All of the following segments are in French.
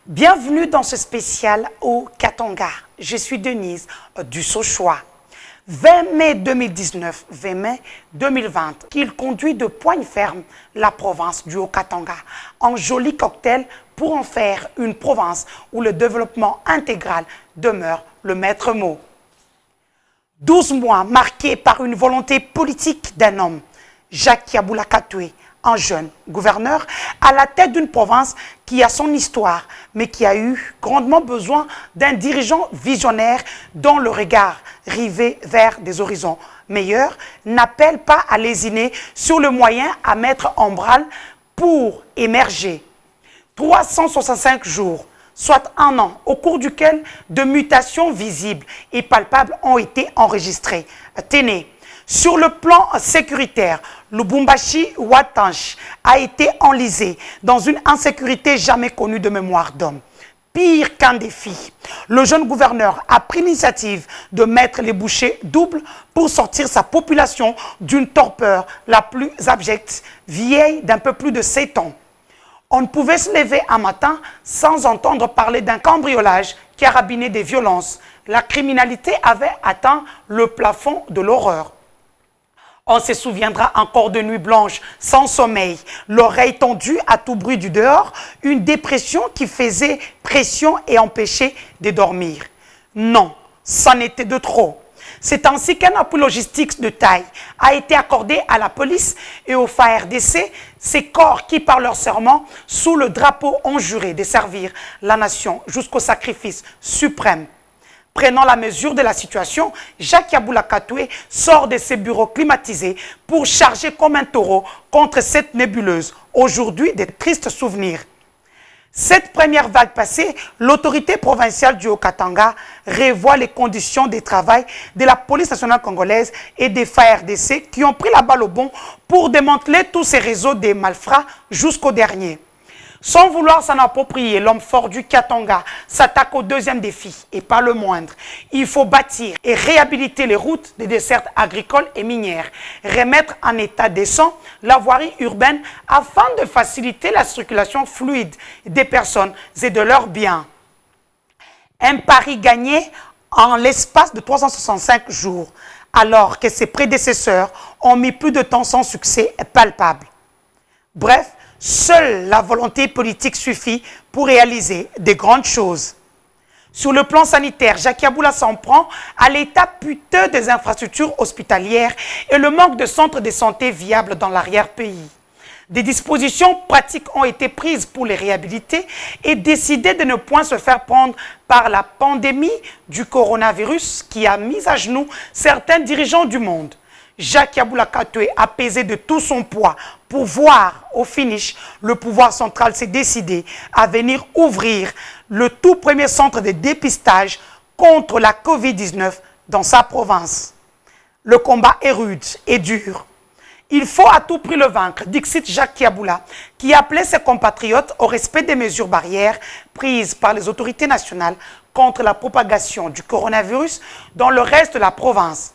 Bienvenue dans ce spécial au Katanga. Je suis Denise du Sochoa. 20 mai 2019, 20 mai 2020, qu'il conduit de poigne ferme la province du Haut-Katanga en joli cocktail pour en faire une province où le développement intégral demeure le maître mot. 12 mois marqués par une volonté politique d'un homme, Jacques Yabula Katoué, un jeune gouverneur à la tête d'une province qui a son histoire, mais qui a eu grandement besoin d'un dirigeant visionnaire dont le regard rivé vers des horizons meilleurs n'appelle pas à lésiner sur le moyen à mettre en branle pour émerger. 365 jours, soit un an, au cours duquel de mutations visibles et palpables ont été enregistrées. Tenez, sur le plan sécuritaire, Lubumbashi-Watanche a été enlisé dans une insécurité jamais connue de mémoire d'homme. Pire qu'un défi, le jeune gouverneur a pris l'initiative de mettre les bouchées doubles pour sortir sa population d'une torpeur la plus abjecte, vieille d'un peu plus de 7 ans. On ne pouvait se lever un matin sans entendre parler d'un cambriolage qui a rabiné des violences. La criminalité avait atteint le plafond de l'horreur. On se souviendra encore de nuits blanches, sans sommeil, l'oreille tendue à tout bruit du dehors, une dépression qui faisait pression et empêchait de dormir. Non, c'en était de trop. C'est ainsi qu'un appui logistique de taille a été accordé à la police et au FARDC, ces corps qui, par leur serment, sous le drapeau, ont juré de servir la nation jusqu'au sacrifice suprême. Prenant la mesure de la situation, Jacques Yabula Katoué sort de ses bureaux climatisés pour charger comme un taureau contre cette nébuleuse, aujourd'hui des tristes souvenirs. Cette première vague passée, l'autorité provinciale du Haut-Katanga revoit les conditions de travail de la police nationale congolaise et des FARDC qui ont pris la balle au bond pour démanteler tous ces réseaux des malfrats jusqu'au dernier. Sans vouloir s'en approprier, l'homme fort du Katanga s'attaque au deuxième défi, et pas le moindre. Il faut bâtir et réhabiliter les routes des dessertes agricoles et minières, remettre en état décent la voirie urbaine afin de faciliter la circulation fluide des personnes et de leurs biens. Un pari gagné en l'espace de 365 jours, alors que ses prédécesseurs ont mis plus de temps sans succès palpable. Bref, seule la volonté politique suffit pour réaliser de grandes choses. Sur le plan sanitaire, Jacques Yabula s'en prend à l'état piteux des infrastructures hospitalières et le manque de centres de santé viables dans l'arrière-pays. Des dispositions pratiques ont été prises pour les réhabiliter et décider de ne point se faire prendre par la pandémie du coronavirus qui a mis à genoux certains dirigeants du monde. Jacques Yabula Katoué a pesé de tout son poids pour voir au finish le pouvoir central s'est décidé à venir ouvrir le tout premier centre de dépistage contre la Covid-19 dans sa province. Le combat est rude et dur. Il faut à tout prix le vaincre, dixit Jacques Yabula, qui appelait ses compatriotes au respect des mesures barrières prises par les autorités nationales contre la propagation du coronavirus dans le reste de la province.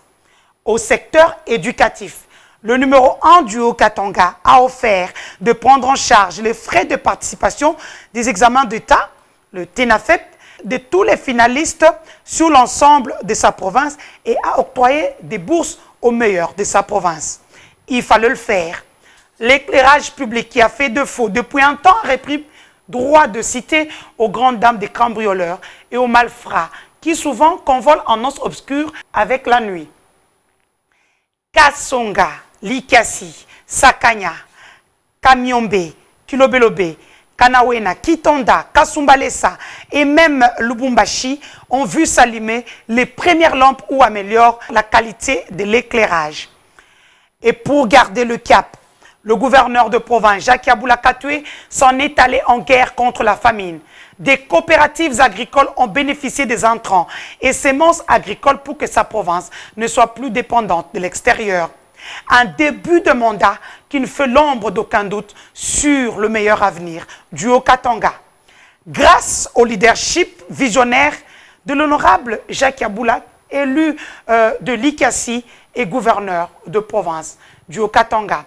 Au secteur éducatif, le numéro 1 du Haut-Katanga a offert de prendre en charge les frais de participation des examens d'État, le TENAFEP, de tous les finalistes sur l'ensemble de sa province et a octroyé des bourses aux meilleurs de sa province. Il fallait le faire. L'éclairage public qui a fait défaut depuis un temps a repris droit de citer aux grandes dames des cambrioleurs et aux malfrats qui souvent convolent en noces obscures avec la nuit. Kasonga, Likasi, Sakanya, Kamiombe, Kilobelobe, Kanawena, Kitonda, Kasumbalesa et même Lubumbashi ont vu s'allumer les premières lampes où améliorent la qualité de l'éclairage. Et pour garder le cap, le gouverneur de province, Jacques Yabula Katoué, s'en est allé en guerre contre la famine. Des coopératives agricoles ont bénéficié des intrants et semences agricoles pour que sa province ne soit plus dépendante de l'extérieur. Un début de mandat qui ne fait l'ombre d'aucun doute sur le meilleur avenir du Haut-Katanga. Grâce au leadership visionnaire de l'honorable Jacques Yabula, élu de Likasi et gouverneur de province du Haut-Katanga.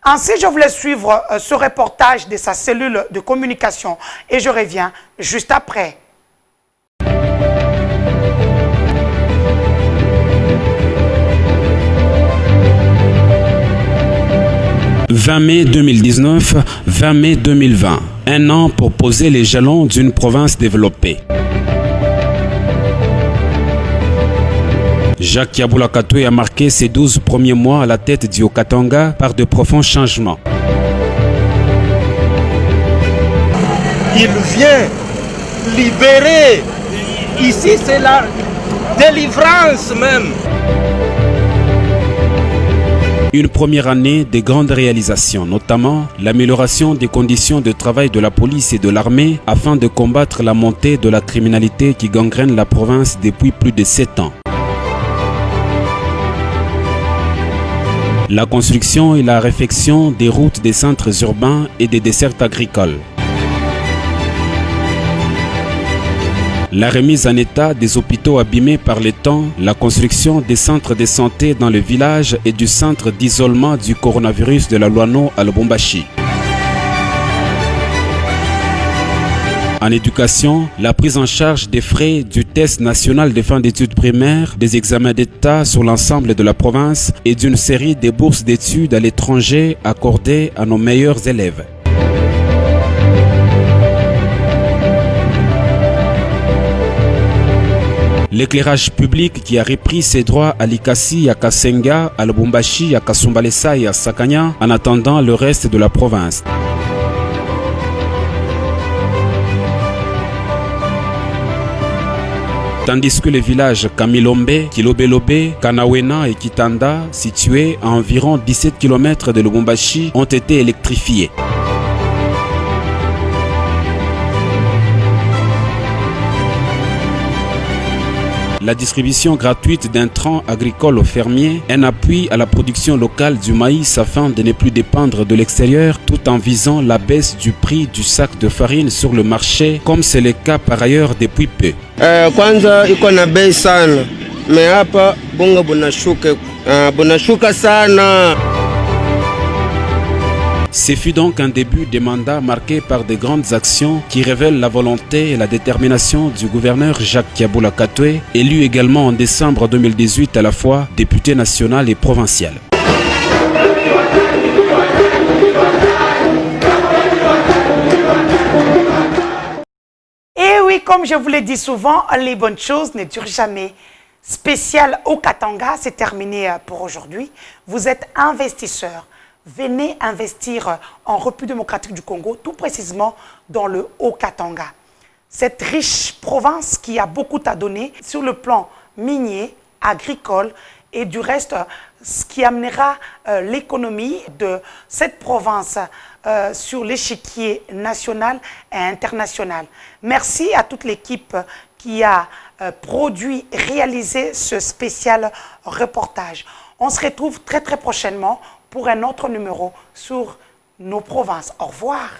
Ainsi, je voulais suivre ce reportage de sa cellule de communication et je reviens juste après. « 20 mai 2019, 20 mai 2020, un an pour poser les jalons d'une province développée. Jacques Yabula Katoué a marqué ses 12 premiers mois à la tête du Haut-Katanga par de profonds changements. Il vient libérer. Ici, c'est la délivrance même. Une première année de grandes réalisations, notamment l'amélioration des conditions de travail de la police et de l'armée afin de combattre la montée de la criminalité qui gangrène la province depuis plus de 7 ans. La construction et la réfection des routes des centres urbains et des dessertes agricoles. La remise en état des hôpitaux abîmés par le temps, la construction des centres de santé dans le village et du centre d'isolement du coronavirus de la Luano à Lubumbashi. En éducation, la prise en charge des frais du test national de fin d'études primaires, des examens d'État sur l'ensemble de la province et d'une série de bourses d'études à l'étranger accordées à nos meilleurs élèves. L'éclairage public qui a repris ses droits à Likasi, à Kasenga, à Lubumbashi, à Kasumbalesa et à Sakanya en attendant le reste de la province. Tandis que les villages Kamilombe, Kilobelobe, Kanawena et Kitanda, situés à environ 17 km de Lubumbashi, ont été électrifiés. La distribution gratuite d'intrants agricoles aux fermiers, un appui à la production locale du maïs afin de ne plus dépendre de l'extérieur tout en visant la baisse du prix du sac de farine sur le marché comme c'est le cas par ailleurs depuis peu. Kwanza iko na bei sana. Mais hapa bunga bunashuka sana. Ce fut donc un début de mandat marqué par de grandes actions qui révèlent la volonté et la détermination du gouverneur Jacques Yabula Katoué, élu également en décembre 2018 à la fois député national et provincial. Et oui, comme je vous l'ai dit souvent, les bonnes choses ne durent jamais. Spécial Haut-Katanga, c'est terminé pour aujourd'hui. Vous êtes investisseur. Venez investir en République démocratique du Congo, tout précisément dans le Haut-Katanga. Cette riche province qui a beaucoup à donner sur le plan minier, agricole et du reste, ce qui amènera l'économie de cette province sur l'échiquier national et international. Merci à toute l'équipe qui a produit, réalisé ce spécial reportage. On se retrouve très prochainement pour un autre numéro sur nos provinces. Au revoir.